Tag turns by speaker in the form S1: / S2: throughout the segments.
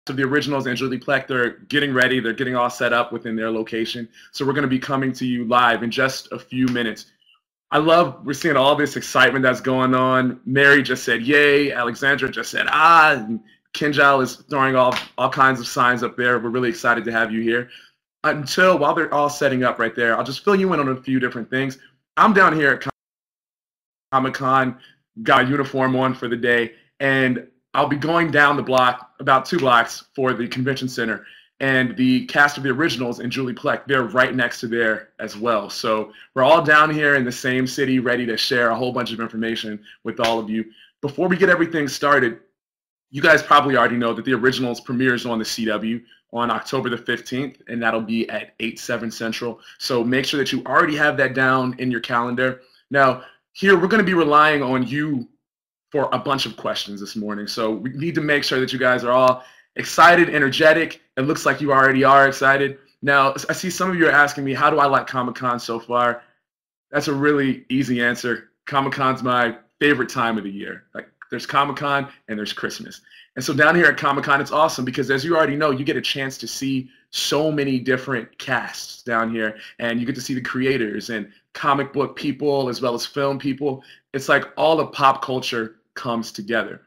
S1: of the originals and Julie Plec, they're getting ready. They're getting all set up within their location. So we're going to be coming to you live in just a few minutes. We're seeing all this excitement that's going on. Mary just said, yay. Alexandra just said, ah. And Kinjal is throwing all kinds of signs up there. We're really excited to have you here. While they're all setting up right there, I'll just fill you in on a few different things. I'm down here at Comic-Con, got a uniform on for the day, and I'll be going down the block, about 2 blocks, for the convention center. And the cast of the originals and Julie Plec, they're right next to there as well. So we're all down here in the same city, ready to share a whole bunch of information with all of you. Before we get everything started, you guys probably already know that the originals premieres on the CW on October the 15th, and that'll be at 8/7 Central. So make sure that you already have that down in your calendar. Now, here we're going to be relying on you for a bunch of questions this morning. So we need to make sure that you guys are all excited, energetic. It looks like you already are excited. Now, I see some of you are asking me, how do I like Comic-Con so far? That's a really easy answer. Comic-Con's my favorite time of the year. Like, there's Comic-Con and there's Christmas. And so down here at Comic-Con, it's awesome because, as you already know, you get a chance to see so many different casts down here, and you get to see the creators and comic book people as well as film people. It's like all the pop culture comes together.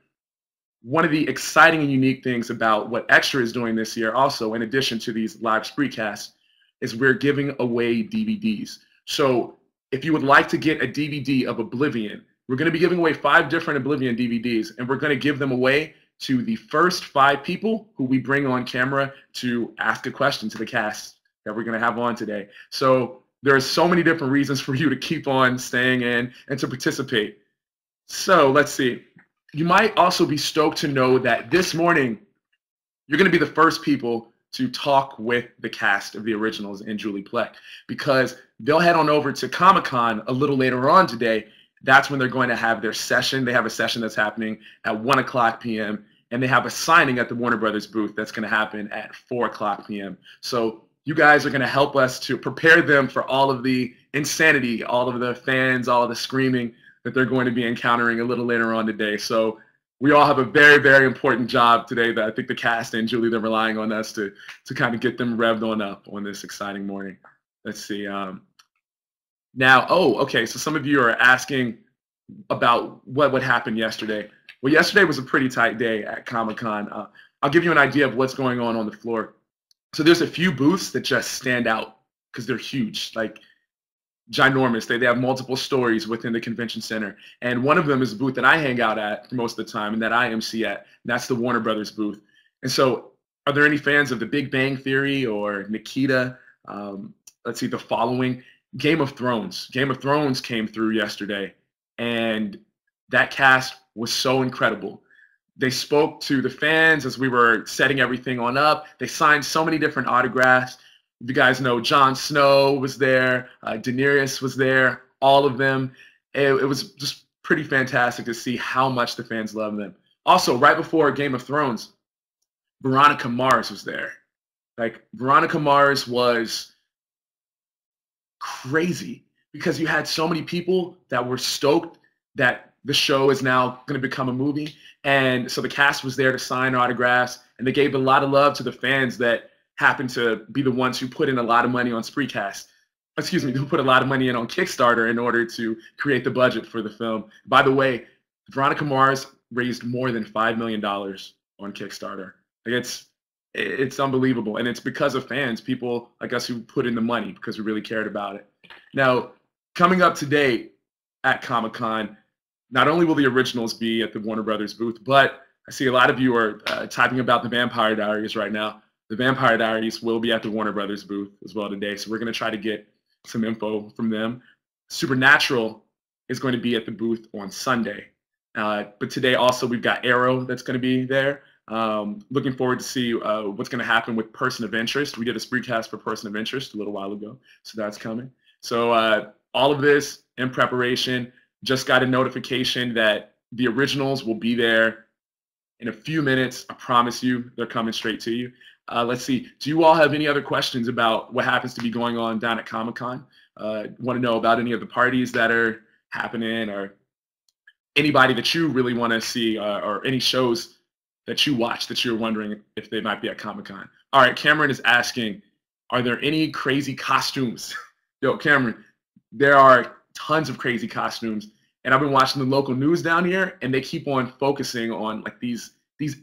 S1: One of the exciting and unique things about what Extra is doing this year also, in addition to these live spreecasts, is we're giving away DVDs. So if you would like to get a DVD of Oblivion, we're going to be giving away 5 different Oblivion DVDs, and we're going to give them away to the first 5 people who we bring on camera to ask a question to the cast that we're going to have on today. So there are so many different reasons for you to keep on staying in and to participate. So let's see. You might also be stoked to know that this morning you're going to be the first people to talk with the cast of the originals and Julie Plec, because they'll head on over to Comic-Con a little later on today. That's when they're going to have their session. They have a session that's happening at 1:00 p.m. and they have a signing at the Warner Brothers booth that's going to happen at 4:00 p.m. So you guys are going to help us to prepare them for all of the insanity, all of the fans, all of the screaming that they're going to be encountering a little later on today. So we all have a very, very important job today that I think the cast and Julie, they're relying on us to kind of get them revved on up on this exciting morning. Let's see. Now, okay, so some of you are asking about what happened yesterday. Well, yesterday was a pretty tight day at Comic-Con. I'll give you an idea of what's going on the floor. So there's a few booths that just stand out because they're huge, like ginormous. They have multiple stories within the convention center. And one of them is a booth that I hang out at most of the time and that I MC at. And that's the Warner Brothers booth. And so are there any fans of The Big Bang Theory or Nikita? Let's see, The Following. Game of Thrones. Game of Thrones came through yesterday, and that cast was so incredible. They spoke to the fans as we were setting everything on up. They signed so many different autographs. You guys know Jon Snow was there, Daenerys was there, all of them. It was just pretty fantastic to see how much the fans love them. Also, right before Game of Thrones, Veronica Mars was there. Like, Veronica Mars was crazy because you had so many people that were stoked that the show is now going to become a movie. And so the cast was there to sign autographs, and they gave a lot of love to the fans that happened to be the ones who put in a lot of money on who put a lot of money in on Kickstarter in order to create the budget for the film. By the way, Veronica Mars raised more than $5 million on Kickstarter. Like, it's unbelievable, and it's because of fans, people like us who put in the money because we really cared about it. Now, coming up today at Comic-Con, not only will the originals be at the Warner Brothers booth, but I see a lot of you are typing about the Vampire Diaries right now. The Vampire Diaries will be at the Warner Brothers booth as well today, so we're going to try to get some info from them. Supernatural is going to be at the booth on Sunday, but today also we've got Arrow that's going to be there. Looking forward to see what's going to happen with Person of Interest. We did a spreecast for Person of Interest a little while ago, so that's coming. So all of this in preparation. Just got a notification that the originals will be there in a few minutes. I promise you, they're coming straight to you. Let's see. Do you all have any other questions about what happens to be going on down at Comic-Con? Want to know about any of the parties that are happening, or anybody that you really want to see, or any shows that you watch that you're wondering if they might be at Comic-Con? All right, Cameron is asking, are there any crazy costumes? Yo, Cameron, there are tons of crazy costumes. And I've been watching the local news down here, and they keep on focusing on like these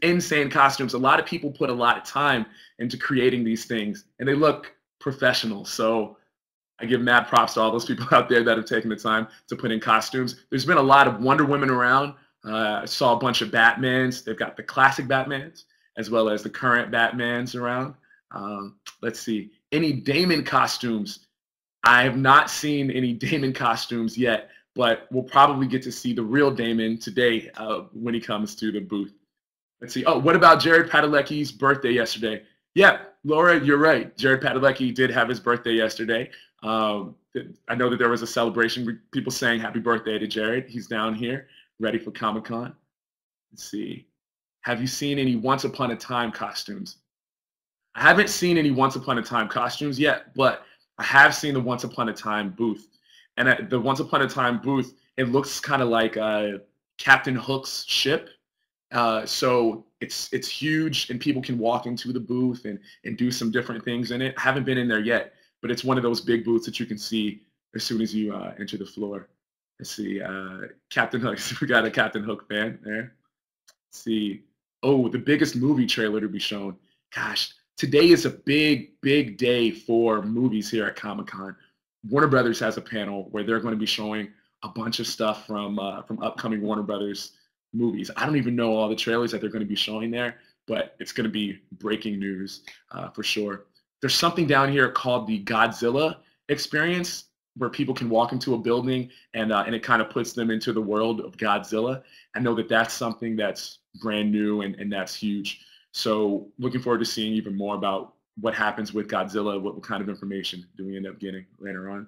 S1: insane costumes. A lot of people put a lot of time into creating these things, and they look professional. So I give mad props to all those people out there that have taken the time to put in costumes. There's been a lot of Wonder Women around. I saw a bunch of Batmans. They've got the classic Batmans as well as the current Batmans around. Let's see. Any Damon costumes? I have not seen any Damon costumes yet, but we'll probably get to see the real Damon today when he comes to the booth. Let's see. Oh, what about Jared Padalecki's birthday yesterday? Yeah, Laura, you're right. Jared Padalecki did have his birthday yesterday. I know that there was a celebration, people saying happy birthday to Jared. He's down here, ready for Comic-Con. Let's see. Have you seen any Once Upon a Time costumes? I haven't seen any Once Upon a Time costumes yet, but I have seen the Once Upon a Time booth. And at the Once Upon a Time booth, it looks kind of like Captain Hook's ship. So it's huge, and people can walk into the booth and do some different things in it. I haven't been in there yet, but it's one of those big booths that you can see as soon as you enter the floor. Let's see, Captain Hook. We got a Captain Hook fan there. Let's see. Oh, the biggest movie trailer to be shown. Gosh, today is a big, big day for movies here at Comic-Con. Warner Brothers has a panel where they're going to be showing a bunch of stuff from upcoming Warner Brothers movies. I don't even know all the trailers that they're going to be showing there, but it's going to be breaking news for sure. There's something down here called the Godzilla experience, where people can walk into a building and it kind of puts them into the world of Godzilla. I know that that's something that's brand new and that's huge. So looking forward to seeing even more about what happens with Godzilla. What kind of information do we end up getting later on?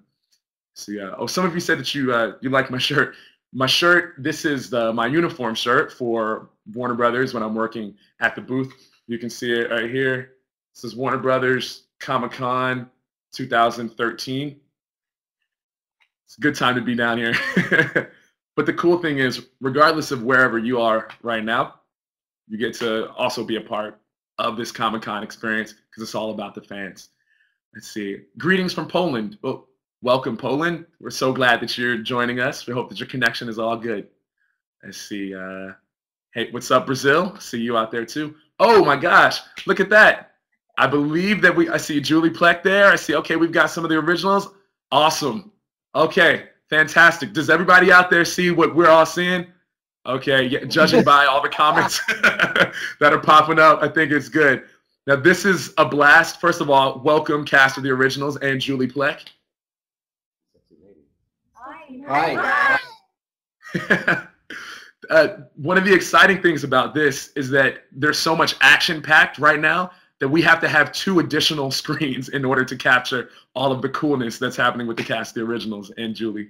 S1: So yeah. Oh, some of you said that you like my shirt. My shirt, this is my uniform shirt for Warner Brothers when I'm working at the booth. You can see it right here. This is Warner Brothers Comic-Con 2013. It's a good time to be down here. But the cool thing is, regardless of wherever you are right now, you get to also be a part of this Comic-Con experience because it's all about the fans. Let's see. Greetings from Poland. Well, welcome, Poland. We're so glad that you're joining us. We hope that your connection is all good. Let's see. Hey, what's up, Brazil? See you out there too. Oh my gosh, look at that. I believe that I see Julie Pleck there. I see, okay, we've got some of the originals. Awesome. Okay, fantastic. Does everybody out there see what we're all seeing? Okay, yeah, judging by all the comments that are popping up, I think it's good. Now, this is a blast. First of all, welcome, cast of the originals and Julie Pleck.
S2: Hi.
S1: One of the exciting things about this is that there's so much action-packed right now that we have to have 2 additional screens in order to capture all of the coolness that's happening with the cast of the originals and Julie.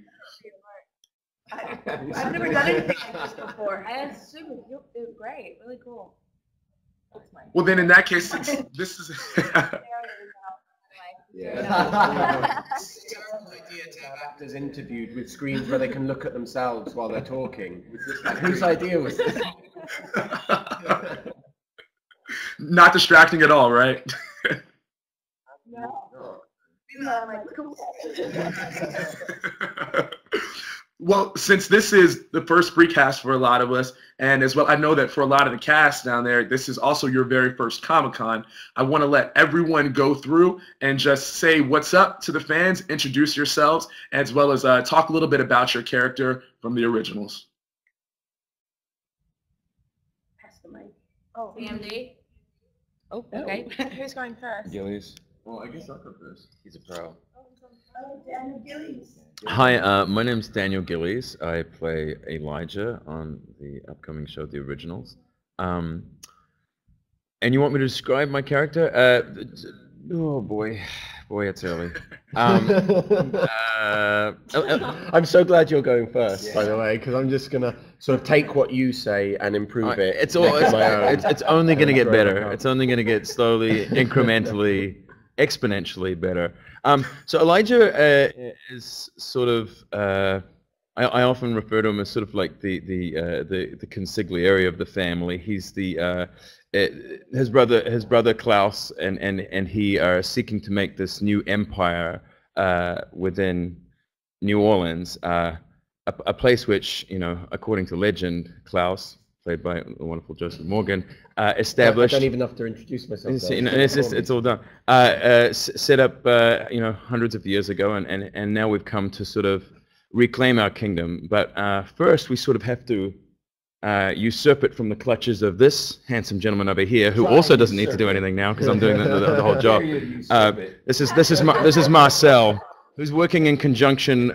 S2: I've never done anything like this before. I assume it was great, really cool.
S1: Well, then in that case, since this is
S3: Yeah. It's a terrible idea to have actors interviewed with screens where they can look at themselves while they're talking. Whose idea was this?
S1: Not distracting at all, right?
S2: No.
S1: Well, since this is the first recast for a lot of us, and as well, I know that for a lot of the cast down there, this is also your very first Comic-Con. I want to let everyone go through and just say what's up to the fans, introduce yourselves, as well as talk a little bit about your character from the originals.
S2: Pass the mic. Oh,
S4: CMD.
S2: Oh, okay. Who's going first?
S5: Gillies.
S1: Well, I guess I'll go first.
S5: He's a pro.
S2: Oh, Daniel Gillies.
S5: Hi, my name's Daniel Gillies. I play Elijah on the upcoming show, The Originals. And you want me to describe my character? Oh boy, it's early.
S3: I'm so glad you're going first, by the way, because I'm just gonna sort of take what you say and improve it.
S5: It's only going to get better. It's only going to get slowly, incrementally, exponentially better. So Elijah is sort of, I often refer to him as sort of like the consigliere of the family. He's his brother Klaus, and he are seeking to make this new empire within New Orleans, a place which, according to legend, Klaus, played by the wonderful Joseph Morgan, established.
S3: I don't even have to introduce myself.
S5: It's all done. Set up, hundreds of years ago, and now we've come to sort of reclaim our kingdom. But first, we sort of have to usurp it from the clutches of this handsome gentleman over here, who also doesn't need to do anything now because I'm doing the whole job. This is Marcel, who's working in conjunction,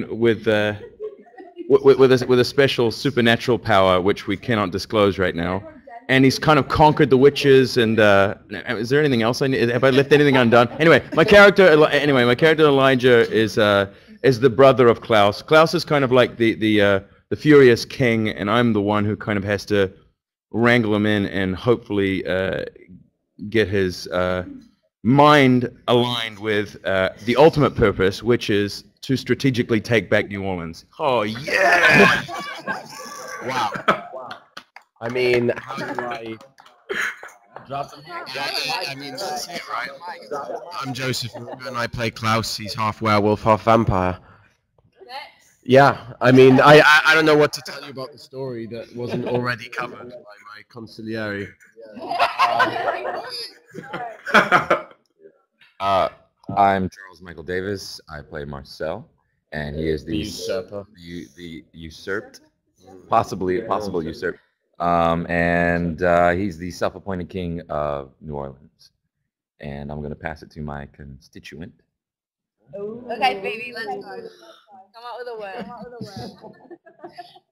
S5: with a special supernatural power which we cannot disclose right now. And he's kind of conquered the witches. And is there anything else I need? Have I left anything undone? Anyway, my character Elijah is the brother of Klaus. Klaus is kind of like the furious king, and I'm the one who kind of has to wrangle him in and hopefully get his mind aligned with the ultimate purpose, which is to strategically take back New Orleans. Oh yeah!
S3: Wow. I mean, how do I drop the mic? I mean, that's it, right? I'm Joseph, and I play Klaus. He's half werewolf, half vampire. Yeah, I mean, I don't know what to tell you about the story that wasn't already covered by my consigliere.
S5: I'm Charles Michael Davis. I play Marcel, and he is the
S3: usurper.
S5: The usurped, possible usurped. And he's the self-appointed king of New Orleans. And I'm going to pass it to my constituent.
S2: Okay, baby, let's go. Come out with a word.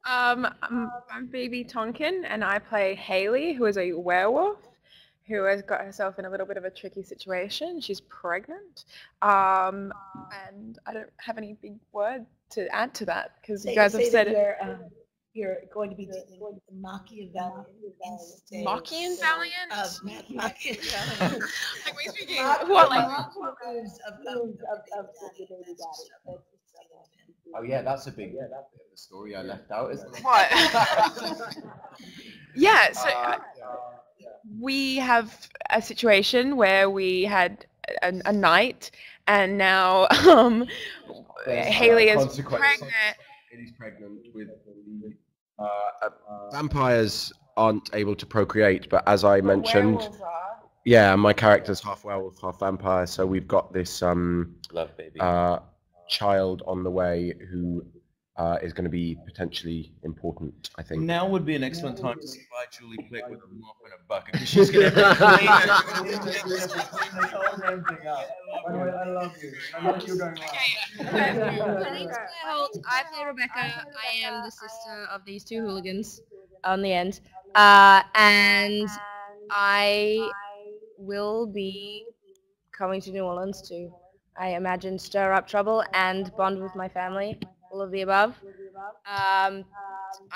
S4: I'm Baby Tonkin, and I play Haley, who is a werewolf, who has got herself in a little bit of a tricky situation. She's pregnant, and I don't have any big word to add to that because you guys have said it.
S2: You're going to be the Machiavellian instinct.
S4: Machiavellian?
S2: Machiavellian.
S4: Like we speaking what, like
S3: Oh yeah, that's a big story I left out, isn't it?
S4: what? Yeah, so we have a situation where we had a night, and now Haley is pregnant.
S3: He's pregnant with vampires aren't able to procreate, but as I mentioned, yeah, my character's half werewolf, half vampire, so we've got this
S5: Love baby.
S3: Child on the way who is going to be potentially important, I think.
S5: Now would be an excellent time to supply Julie Plick with a mop and a bucket, because she's going to clean this whole damn thing up. I love you. I love you going on.
S6: My name's Claire Holt. I play Rebecca. I am the sister of these two hooligans on the end. And I will be coming to New Orleans to, I imagine, stir up trouble and bond with my family. All of the above. I'm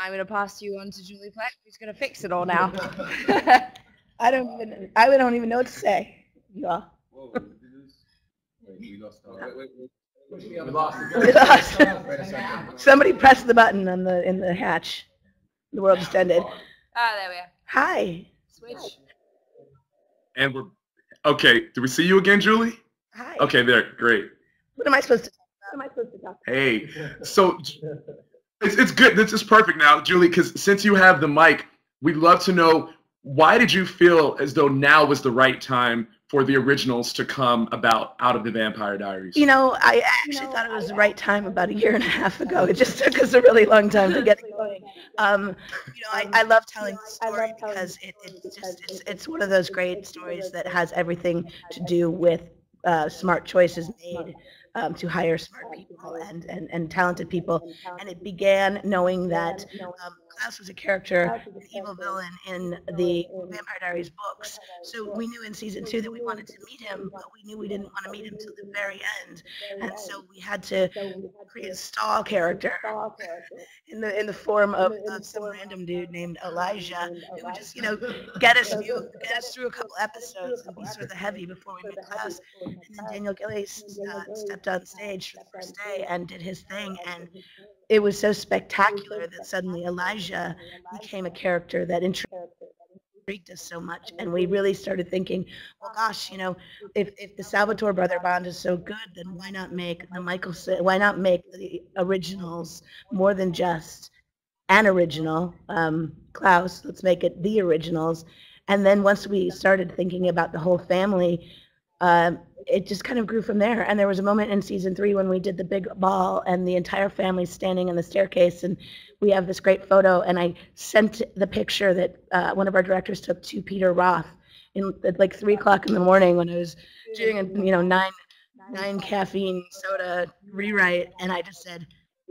S6: going to pass you on to Julie Platt, who's going to fix it all now.
S2: I don't even know what to say. You are.
S3: We lost.
S2: We lost. Somebody pressed the button on in the hatch. The world just ended.
S6: Ah, there we are.
S2: Hi.
S6: Switch.
S1: And we're okay. Do we see you again, Julie?
S2: Hi.
S1: Okay, there. Great.
S2: What am I supposed to talk about?
S1: Hey, so it's good. This is perfect now, Julie, because since you have the mic, we'd love to know, why did you feel as though now was the right time for the originals to come about out of the Vampire Diaries?
S2: You know, I actually thought it was the right time about a year and a half ago. It just took us a really long time to get going. I love telling the story because it's one of those great stories that has everything to do with smart choices made to hire smart people and talented people. And it began knowing that Klaus was a character, an evil villain in the Vampire Diaries books. So we knew in season 2 that we wanted to meet him, but we knew we didn't want to meet him till the very end. And so we had to create a stall character in the form of some random dude named Elijah, who would just, get us through a couple episodes and be sort of the heavy before we met Klaus. And then Daniel Gillies stepped on stage for the first day and did his thing, and it was so spectacular that suddenly Elijah became a character that intrigued us so much, and we really started thinking, well, gosh, you know, if the Salvatore brother bond is so good, then why not make why not make the originals more than just an original, Klaus, let's make it the originals. And then once we started thinking about the whole family, it just kind of grew from there. And there was a moment in season 3 when we did the big ball and the entire family standing on the staircase, and we have this great photo, and I sent the picture that one of our directors took to Peter Roth at like 3 o'clock in the morning when I was doing a, you know, nine caffeine soda rewrite, and I just said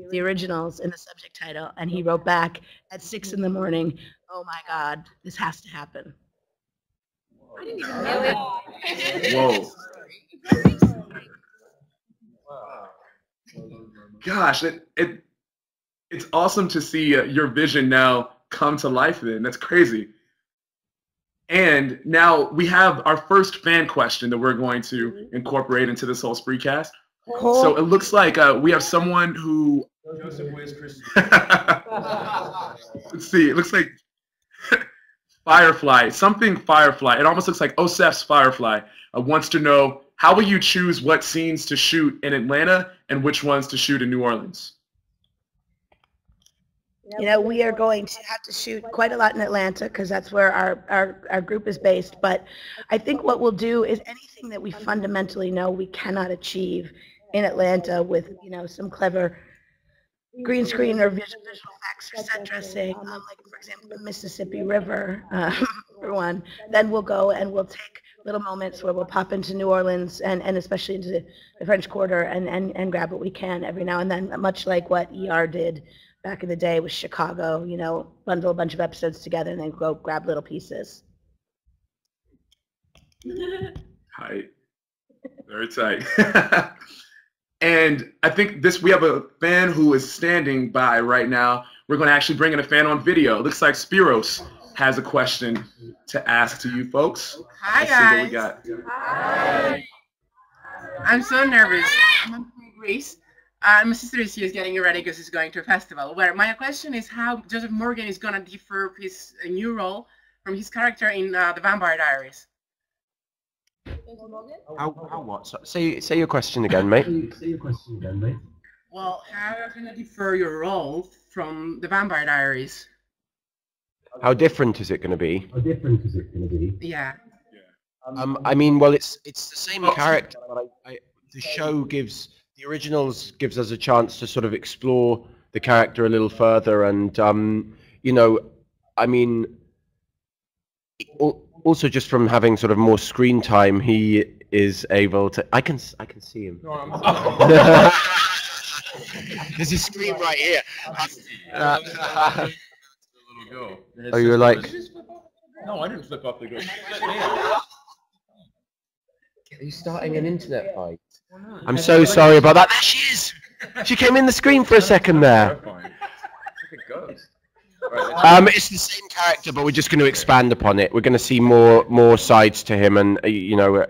S2: the originals in the subject title, and he wrote back at 6 in the morning, oh my God, this has to happen.
S6: I didn't even know it.
S1: Whoa. Gosh, it's awesome to see your vision now come to life then. That's crazy. And now we have our first fan question that we're going to incorporate into this whole Spreecast.
S2: Cool.
S1: So it looks like we have someone who...
S5: Joseph, where's Christian?
S1: Let's see, it looks like Firefly, something Firefly. It almost looks like Osef's Firefly wants to know, how will you choose what scenes to shoot in Atlanta and which ones to shoot in New Orleans?
S2: You know, we are going to have to shoot quite a lot in Atlanta because that's where our group is based. But I think what we'll do is anything that we fundamentally know we cannot achieve in Atlanta with, you know, some clever green screen or visual effects or set dressing, like, for example, the Mississippi River, for one. Then we'll go and we'll take little moments where we'll pop into New Orleans and especially into the French Quarter and grab what we can every now and then, much like what ER did back in the day with Chicago, you know, bundle a bunch of episodes together and then go grab little pieces.
S1: Tight. Very tight. And I think we have a fan who is standing by right now. We're going to actually bring in a fan on video. It looks like Spiros has a question to ask to you folks.
S7: Hi,
S1: Let's
S7: guys.
S1: see what we got.
S7: Hi. I'm so nervous. I'm on Greece. My sister is here getting ready because she's going to a festival. Where my question is how Joseph Morgan is going to differ his new role from his character in The Vampire Diaries.
S3: How what? So, say your question again, mate.
S7: Well, how are you going to differ your role from The Vampire Diaries?
S3: How different is it going to be?
S7: Yeah.
S3: I mean, well, it's the same character, but the show the originals gives us a chance to sort of explore the character a little further, and you know, I mean, also just from having sort of more screen time, he is able to. I can see him. There's a screen right here. Oh, you were like.
S5: No, I didn't flip off the grid.
S3: Are you starting an internet fight? I'm so sorry about that. There she is! She came in the screen for a second there. It's the same character, but we're just going to expand upon it. We're going to see more sides to him, and you know,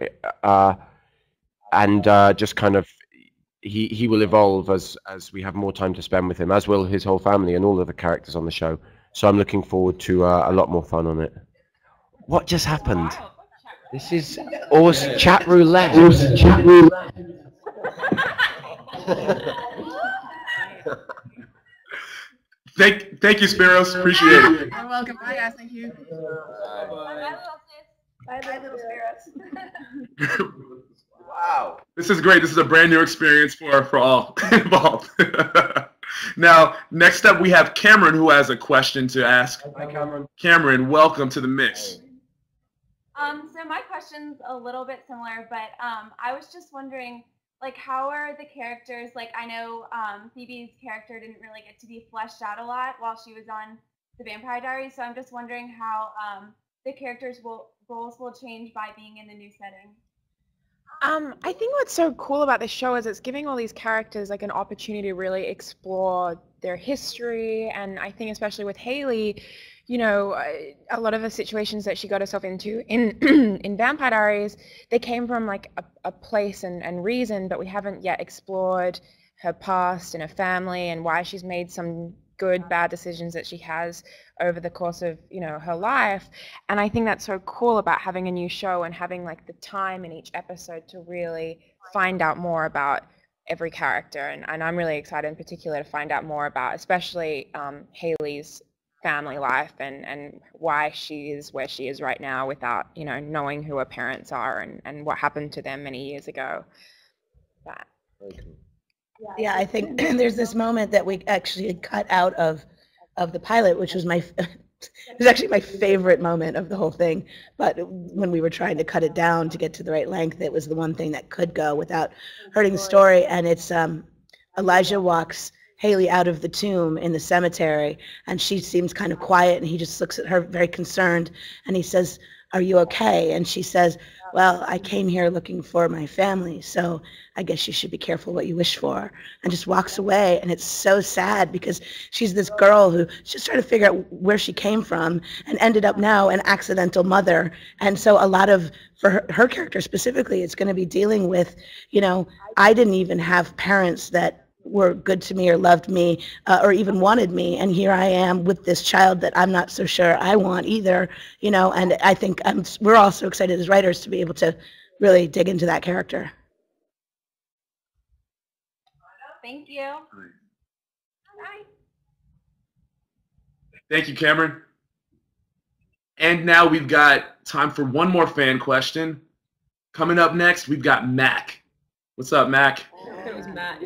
S3: just kind of he will evolve as we have more time to spend with him, as will his whole family and all of the characters on the show. So I'm looking forward to a lot more fun on it. What just happened? This is awesome. Chat roulette.
S1: Thank you, Spiros. Appreciate it.
S7: You're welcome. Bye, guys. Thank you.
S2: Bye, little Spiros.
S1: Wow. This is great. This is a brand new experience for all involved. Now, next up, we have Cameron, who has a question to ask.
S3: Hi, Cameron.
S1: Cameron, welcome to the mix.
S8: So my question's a little bit similar, but I was just wondering, like, how are the characters, like, I know Phoebe's character didn't really get to be fleshed out a lot while she was on The Vampire Diaries, so I'm just wondering how the characters' roles will change by being in the new setting.
S4: I think what's so cool about this show is it's giving all these characters like an opportunity to really explore their history, and I think especially with Haley, you know, a lot of the situations that she got herself into in in Vampire Diaries, they came from like a place and reason, but we haven't yet explored her past and her family and why she's made some good, bad decisions that she has over the course of, you know, her life. And I think that's so cool about having a new show and having like the time in each episode to really find out more about every character. And I'm really excited in particular to find out more about especially Haley's family life and why she is where she is right now without, you know, knowing who her parents are and what happened to them many years ago. That.
S2: Yeah, I think there's this moment that we actually cut out of the pilot, which was it was actually my favorite moment of the whole thing. But when we were trying to cut it down to get to the right length, it was the one thing that could go without hurting the story. And it's Elijah walks Haley out of the tomb in the cemetery, and she seems kind of quiet, and he just looks at her very concerned, and he says, "Are you okay?" And she says, "Well, I came here looking for my family, so I guess you should be careful what you wish for," and just walks away. And it's so sad because she's this girl who's just trying to figure out where she came from and ended up now an accidental mother. And so a lot of, for her character specifically, it's going to be dealing with, you know, I didn't even have parents that were good to me or loved me or even wanted me, and here I am with this child that I'm not so sure I want either, you know. And I think we're all so excited as writers to be able to really dig into that character.
S8: Thank you. Bye.
S1: Thank you, Cameron. And now we've got time for one more fan question. Coming up next, we've got Mac. What's up, Mac?
S6: It was Matt.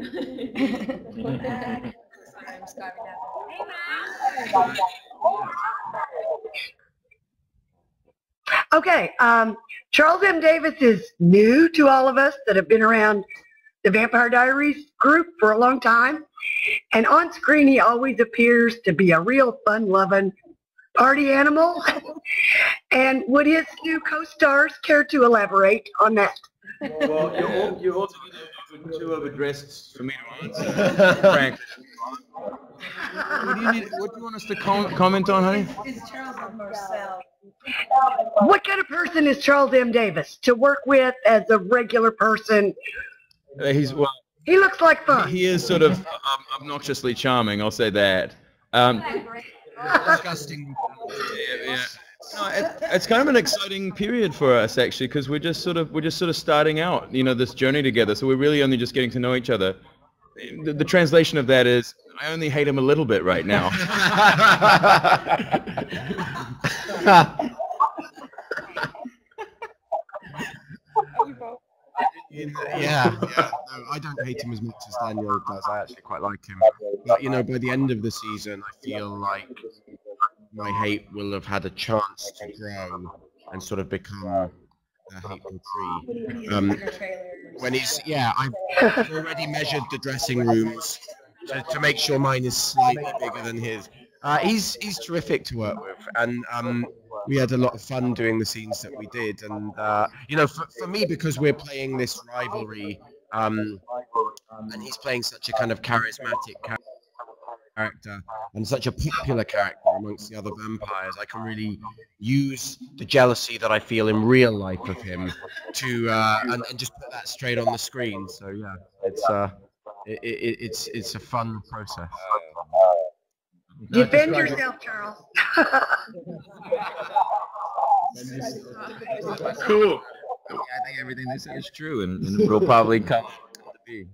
S9: Okay, Charles M. Davis is new to all of us that have been around the Vampire Diaries group for a long time. And on screen, he always appears to be a real fun-loving party animal. And would his new co-stars care to elaborate on that?
S5: Well, you're also too overdressed for me to answer, Frank. What do you want us to comment on, honey?
S9: What kind of person is Charles M. Davis to work with as a regular person?
S5: He
S9: looks like fun.
S5: He is sort of obnoxiously charming, I'll say that.
S3: Disgusting.
S5: Yeah. No, it's kind of an exciting period for us actually, because we're just sort of starting out, you know, this journey together. So we're really only just getting to know each other. The translation of that is, I only hate him a little bit right now.
S3: Yeah. No, I don't hate him as much as Daniel does. I actually quite like him. But, you know, by the end of the season, I feel like my hate will have had a chance to grow and sort of become a hateful tree. When I've already measured the dressing rooms to make sure mine is slightly bigger than his. He's terrific to work with, and we had a lot of fun doing the scenes that we did. And you know, for me, because we're playing this rivalry, and he's playing such a kind of charismatic character and such a popular character amongst the other vampires, I can really use the jealousy that I feel in real life of him to and just put that straight on the screen. So yeah, it's a fun process.
S9: Defend yourself, Charles.
S1: Cool.
S5: I think everything they said is true, and will probably come to be.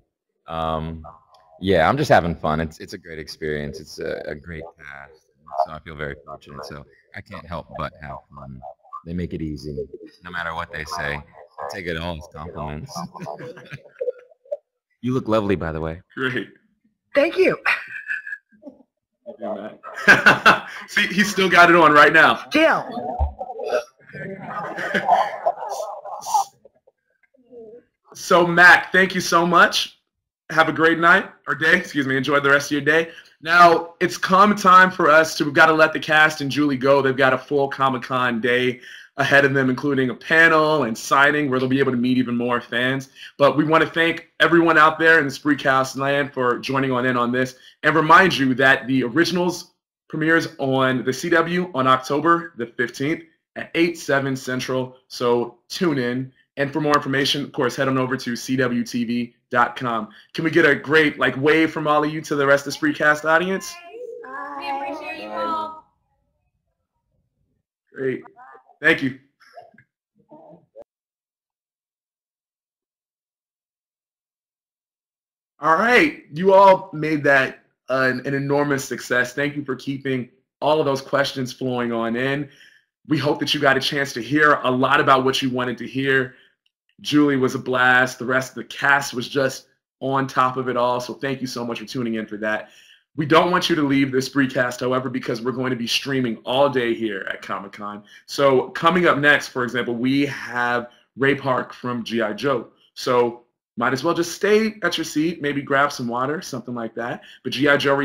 S5: Yeah, I'm just having fun. It's a great experience. It's a great cast, so I feel very fortunate. So I can't help but have fun. They make it easy, no matter what they say. I take it all as compliments. You look lovely, by the way.
S1: Great.
S9: Thank you.
S1: See, he's still got it on right now.
S9: Still.
S1: So, Mac, thank you so much. Have a great night or day. Excuse me. Enjoy the rest of your day. Now, it's come time for us to, we've got to let the cast and Julie go. They've got a full Comic-Con day ahead of them, including a panel and signing where they'll be able to meet even more fans. But we want to thank everyone out there in the Spreecast land for joining in on this, and remind you that the originals premieres on the CW on October the 15th at 8/7 Central. So tune in. And for more information, of course, head on over to cwtv.com. Can we get a great wave from all of you to the rest of the Spreecast audience?
S8: We appreciate you all.
S1: Great. Thank you. All right. You all made that an enormous success. Thank you for keeping all of those questions flowing on in. We hope that you got a chance to hear a lot about what you wanted to hear. Julie was a blast. The rest of the cast was just on top of it all. So thank you so much for tuning in for that. We don't want you to leave this Spreecast, however, because we're going to be streaming all day here at Comic-Con. So coming up next, for example, we have Ray Park from G.I. Joe. So might as well just stay at your seat, maybe grab some water, something like that. But G.I. Joe